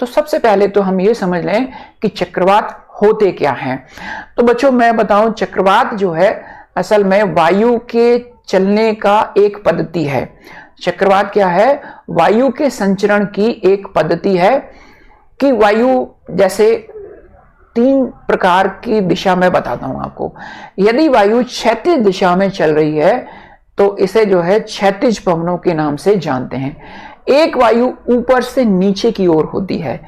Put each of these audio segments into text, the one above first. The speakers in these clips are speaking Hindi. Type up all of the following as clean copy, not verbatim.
तो सबसे पहले तो हम ये समझ लें कि चक्रवात होते क्या हैं। तो बच्चों मैं बताऊं, चक्रवात जो है असल में वायु के चलने का एक पद्धति है। चक्रवात क्या है? वायु के संचरण की एक पद्धति है कि वायु जैसे 3 प्रकार की दिशा में बताता हूं आपको। यदि वायु क्षैतिज दिशा में चल रही है तो इसे जो है क्षैतिज पवनों के नाम से जानते हैं। एक वायु ऊपर से नीचे की ओर होती है,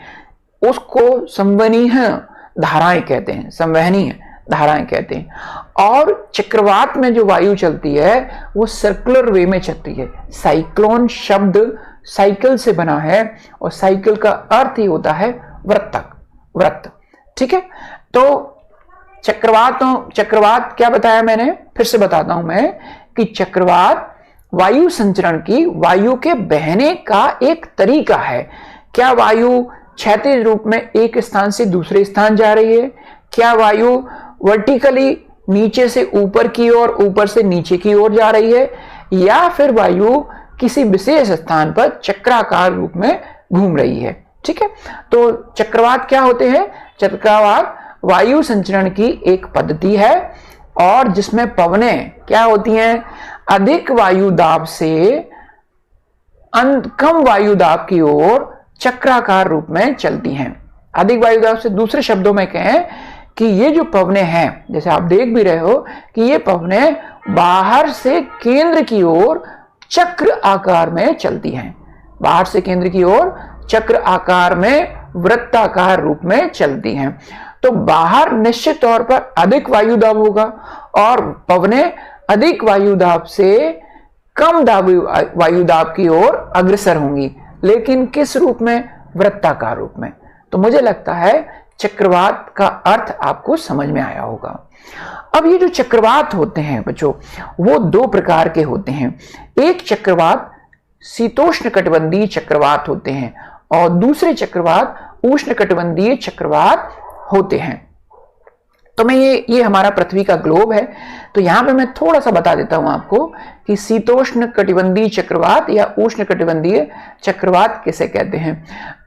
उसको संवहनीय धाराएं कहते हैं, संवहनीय धाराएं कहते हैं। और चक्रवात में जो वायु चलती है वो सर्कुलर वे में चलती है। साइक्लोन शब्द साइकिल से बना है और साइकिल का अर्थ ही होता है वृत्तक, वृत्त। ठीक है, तो चक्रवात क्या बताया मैंने, फिर से बताता हूं मैं कि चक्रवात वायु संचरण की, वायु के बहने का एक तरीका है। क्या वायु क्षैतिज रूप में एक स्थान से दूसरे स्थान जा रही है? क्या वायु वर्टिकली नीचे से ऊपर की ओर, ऊपर से नीचे की ओर जा रही है, या फिर वायु किसी विशेष स्थान पर चक्राकार रूप में घूम रही है? ठीक है, तो चक्रवात क्या होते हैं? चक्रवात वायु संचरण की एक पद्धति है और जिसमें पवनें क्या होती हैं? अधिक वायु दाब से कम वायु दाब की ओर चक्राकार रूप में चलती हैं। अधिक वायु दाब से, दूसरे शब्दों में कहें कि ये जो पवनें हैं, जैसे आप देख भी रहे हो कि ये पवनें बाहर से केंद्र की ओर चक्र आकार में चलती हैं। बाहर से केंद्र की ओर चक्र आकार में, वृत्ताकार रूप में चलती हैं। तो बाहर निश्चित तौर पर अधिक वायु दाब होगा और पवनें अधिक वायु दाब से कम वायु दाब की ओर अग्रसर होंगी, लेकिन किस रूप में? वृत्ताकार रूप में। तो मुझे लगता है चक्रवात का अर्थ आपको समझ में आया होगा। अब ये जो चक्रवात होते हैं बच्चों, वो 2 प्रकार के होते हैं। एक चक्रवात शीतोष्णकटिबंधीय चक्रवात होते हैं और दूसरे चक्रवात उष्णकटिबंधीय चक्रवात होते हैं। तो मैं ये हमारा पृथ्वी का ग्लोब है, तो यहां पे मैं थोड़ा सा बता देता हूं आपको कि शीतोष्ण कटिबंधीय चक्रवात या उष्ण कटिबंधीय चक्रवात किसे कहते हैं।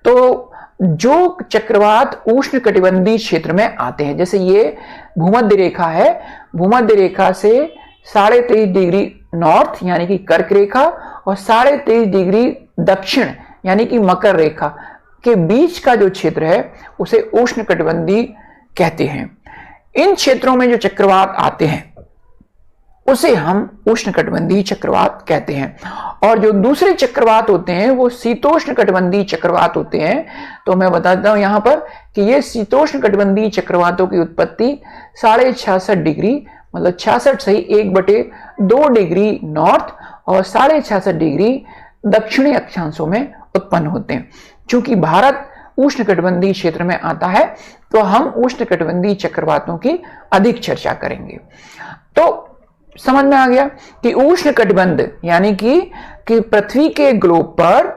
तो जो चक्रवात उष्ण कटिबंधीय क्षेत्र में आते हैं, जैसे ये भूमध्य रेखा है, भूमध्य रेखा से 23.5 डिग्री नॉर्थ यानी कि कर्क रेखा और 23.5 डिग्री दक्षिण यानी कि मकर रेखा के बीच का जो क्षेत्र है उसे उष्ण कटिबंधीय कहते हैं। इन क्षेत्रों में जो चक्रवात आते हैं उसे हम उष्णकटिबंधीय चक्रवात कहते हैं और जो दूसरे चक्रवात होते हैं वो शीतोष्णकटिबंधीय चक्रवात होते हैं। तो मैं बताता हूं यहां पर कि ये शीतोष्णकटिबंधीय चक्रवातों की उत्पत्ति 66.5 डिग्री, मतलब 66 सही 1/2 डिग्री नॉर्थ और 66.5 डिग्री दक्षिणी अक्षांशों में उत्पन्न होते हैं। चूंकि भारत उष्णकटिबंधीय क्षेत्र में आता है तो हम उष्णकटिबंधीय चक्रवातों की अधिक चर्चा करेंगे। तो समझ में आ गया कि उष्णकटिबंध यानी कि पृथ्वी के ग्लोब पर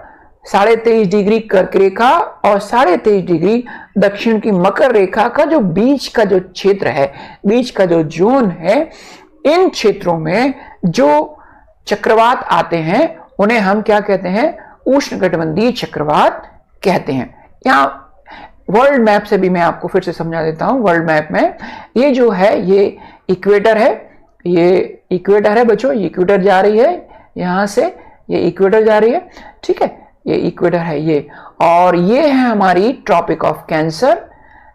23.5 डिग्री कर्क रेखा और 23.5 डिग्री दक्षिण की मकर रेखा का जो बीच का जो क्षेत्र है, बीच का जो जोन है, इन क्षेत्रों में जो चक्रवात आते हैं उन्हें हम क्या कहते हैं? उष्णकटिबंधीय चक्रवात कहते हैं। यहां वर्ल्ड मैप से भी मैं आपको फिर से समझा देता हूं। वर्ल्ड मैप में ये जो है ये इक्वेटर है, ये इक्वेटर है बच्चों, ये इक्वेटर जा रही है यहां से, ये इक्वेटर जा रही है, ठीक है, ये इक्वेटर है ये, और ये है हमारी ट्रॉपिक ऑफ कैंसर,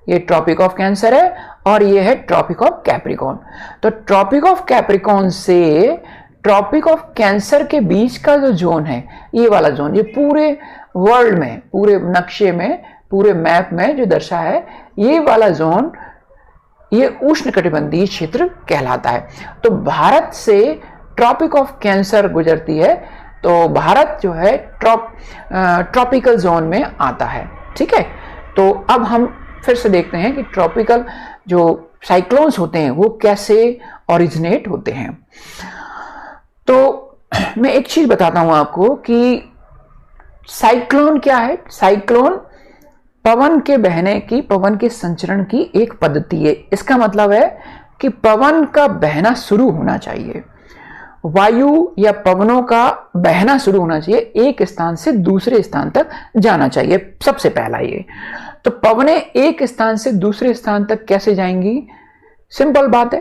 ये ट्रॉपिक ऑफ कैंसर है और ये है ट्रॉपिक ऑफ कैप्रिकॉर्न। तो ट्रॉपिक ऑफ कैप्रिकॉर्न से ट्रॉपिक ऑफ कैंसर के बीच का जो जोन है, ये वाला जोन, ये पूरे वर्ल्ड में, पूरे नक्शे में, पूरे मैप में जो दर्शा है, ये वाला जोन ये उष्णकटिबंधीय क्षेत्र कहलाता है। तो भारत से ट्रॉपिक ऑफ कैंसर गुजरती है तो भारत जो है ट्रॉपिकल जोन में आता है, ठीक है। तो अब हम फिर से देखते हैं कि ट्रॉपिकल जो साइक्लोन्स होते हैं वो कैसे ओरिजिनेट होते हैं। तो मैं एक चीज बताता हूं आपको कि साइक्लोन क्या है। साइक्लोन पवन के बहने की, पवन के संचरण की एक पद्धति है। इसका मतलब है कि पवन का बहना शुरू होना चाहिए, वायु या पवनों का बहना शुरू होना चाहिए, एक स्थान से दूसरे स्थान तक जाना चाहिए। सबसे पहला ये तो पवनें एक स्थान से दूसरे स्थान तक कैसे जाएंगी? सिंपल बात है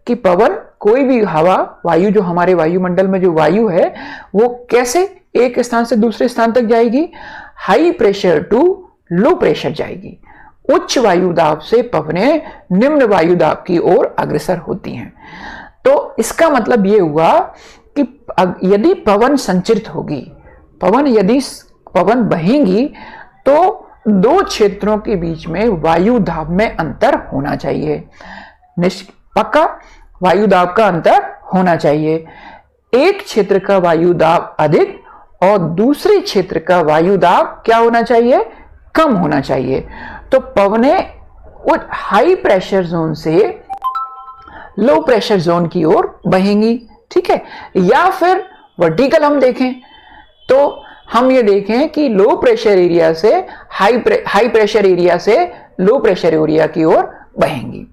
कि पवन, कोई भी हवा, वायु, जो हमारे वायुमंडल में जो वायु है वो कैसे एक स्थान से दूसरे स्थान तक जाएगी? High pressure to low pressure जाएगी। उच्च वायु दाब से पवनें निम्न वायु दाब की ओर अग्रसर होती हैं। तो इसका मतलब यह हुआ कि यदि पवन संचरित होगी, यदि पवन बहेंगी, तो दो क्षेत्रों के बीच में वायु दाब में अंतर होना चाहिए। पक्का वायु दाब का अंतर होना चाहिए। एक क्षेत्र का वायु दाब अधिक और दूसरे क्षेत्र का वायु दाब क्या होना चाहिए? कम होना चाहिए। तो पवनें हाई प्रेशर जोन से लो प्रेशर जोन की ओर बहेंगी, ठीक है। या फिर वर्टिकल हम देखें तो हम ये देखें कि लो प्रेशर एरिया से हाई प्रेशर एरिया से लो प्रेशर एरिया की ओर बहेंगी।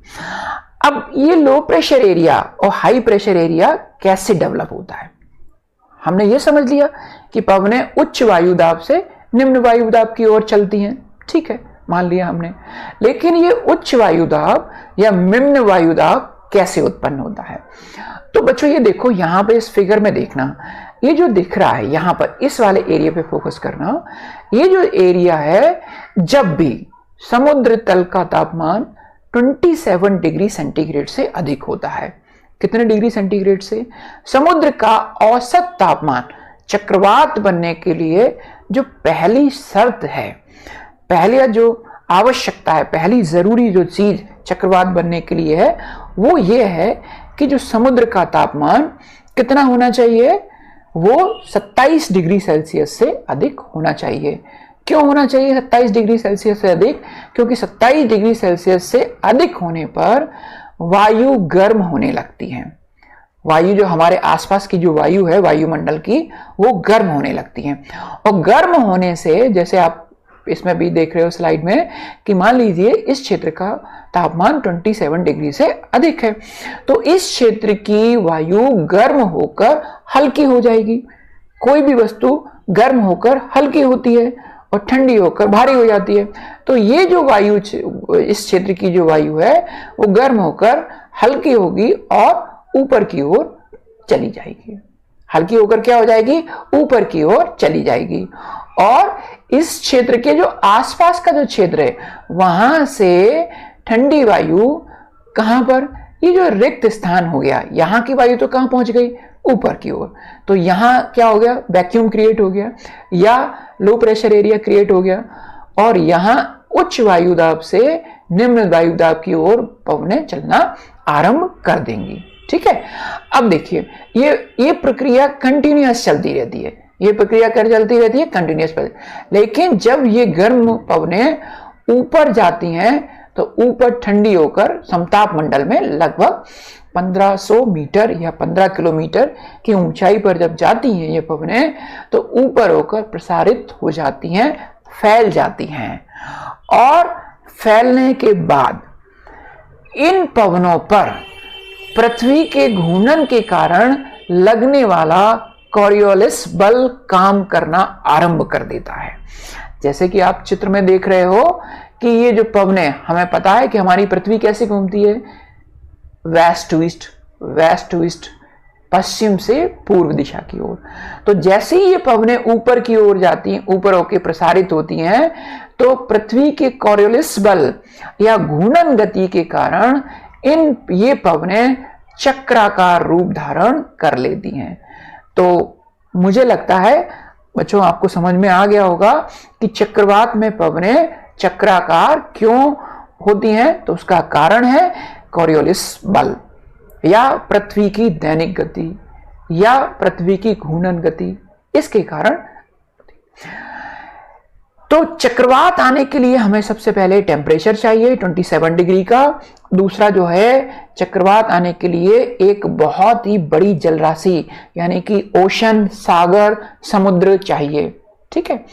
अब ये लो प्रेशर एरिया और हाई प्रेशर एरिया कैसे डेवलप होता है? हमने ये समझ लिया कि पवनें उच्च वायु दाब से निम्न वायु दाब की ओर चलती हैं, ठीक है, मान लिया हमने। लेकिन ये उच्च वायु दाब या निम्न वायु दाब कैसे उत्पन्न होता है? तो बच्चों ये देखो, यहां पे इस फिगर में देखना, ये जो दिख रहा है यहां पर, इस वाले एरिया पे फोकस करना। ये जो एरिया है, जब भी समुद्र तल का तापमान 27 डिग्री सेंटीग्रेड से अधिक होता है, कितने डिग्री सेंटीग्रेड से? समुद्र का औसत तापमान चक्रवात बनने के लिए जो पहली शर्त है, पहले जो आवश्यकता है, पहली जरूरी जो चीज चक्रवात बनने के लिए है, वो ये है कि जो समुद्र का तापमान कितना होना चाहिए? वो 27 डिग्री सेल्सियस से अधिक होना चाहिए। क्यों होना चाहिए 27 डिग्री सेल्सियस से अधिक? क्योंकि 27 डिग्री सेल्सियस से अधिक होने पर वायु गर्म होने लगती है। वायु, जो हमारे आसपास की जो वायु है वायुमंडल की, वो गर्म होने लगती है। और गर्म होने से, जैसे आप इसमें भी देख रहे हो स्लाइड में, कि मान लीजिए इस क्षेत्र का तापमान 27 डिग्री से अधिक है, तो इस क्षेत्र की वायु गर्म होकर हल्की हो जाएगी। कोई भी वस्तु गर्म होकर हल्की होती है और ठंडी होकर भारी हो जाती है। तो ये जो वायु, इस क्षेत्र की जो वायु है, वो गर्म होकर हल्की होगी और ऊपर की ओर चली जाएगी। हल्की होकर क्या हो जाएगी? ऊपर की ओर चली जाएगी। और इस क्षेत्र के जो आसपास का जो क्षेत्र है, वहां से ठंडी वायु कहां पर? ये जो रिक्त स्थान हो गया, यहां की वायु तो कहां पहुंच गई? ऊपर की ओर। तो यहां क्या हो गया? वैक्यूम क्रिएट हो गया या लो प्रेशर एरिया क्रिएट हो गया, और यहां उच्च वायु दाब से निम्न वायु दाब की ओर पवनें चलना आरंभ कर देंगी, ठीक है। अब देखिए, ये प्रक्रिया कंटिन्यूअस चलती रहती है, ये प्रक्रिया कर चलती रहती है कंटिन्यूअस। लेकिन जब ये गर्म पवनें ऊपर जाती हैं, तो ऊपर ठंडी होकर समताप मंडल में लगभग 1500 मीटर या 15 किलोमीटर की ऊंचाई पर जब जाती हैं ये पवनें, तो ऊपर होकर प्रसारित हो जाती हैं, फैल जाती हैं। और फैलने के बाद इन पवनों पर पृथ्वी के घूर्णन के कारण लगने वाला कॉरियोलिस बल काम करना आरंभ कर देता है। जैसे कि आप चित्र में देख रहे हो कि ये जो पवनें, हमें पता है कि हमारी पृथ्वी कैसे घूमती है? वेस्ट टू ईस्ट, पश्चिम से पूर्व दिशा की ओर। तो जैसे ही ये पवनें ऊपर की ओर जाती हैं, ऊपर होकर प्रसारित होती हैं, तो पृथ्वी के कॉरियोलिस बल या घूर्णन गति के कारण ये पवनें चक्राकार रूप धारण कर लेती हैं। तो मुझे लगता है बच्चों आपको समझ में आ गया होगा कि चक्रवात में पवनें चक्राकार क्यों होती हैं। तो उसका कारण है कॉरियोलिस बल या पृथ्वी की दैनिक गति या पृथ्वी की घूर्णन गति, इसके कारण। तो चक्रवात आने के लिए हमें सबसे पहले टेम्परेचर चाहिए 27 डिग्री का। दूसरा जो है, चक्रवात आने के लिए एक बहुत ही बड़ी जलराशि यानी कि ओशन, सागर, समुद्र चाहिए, ठीक है।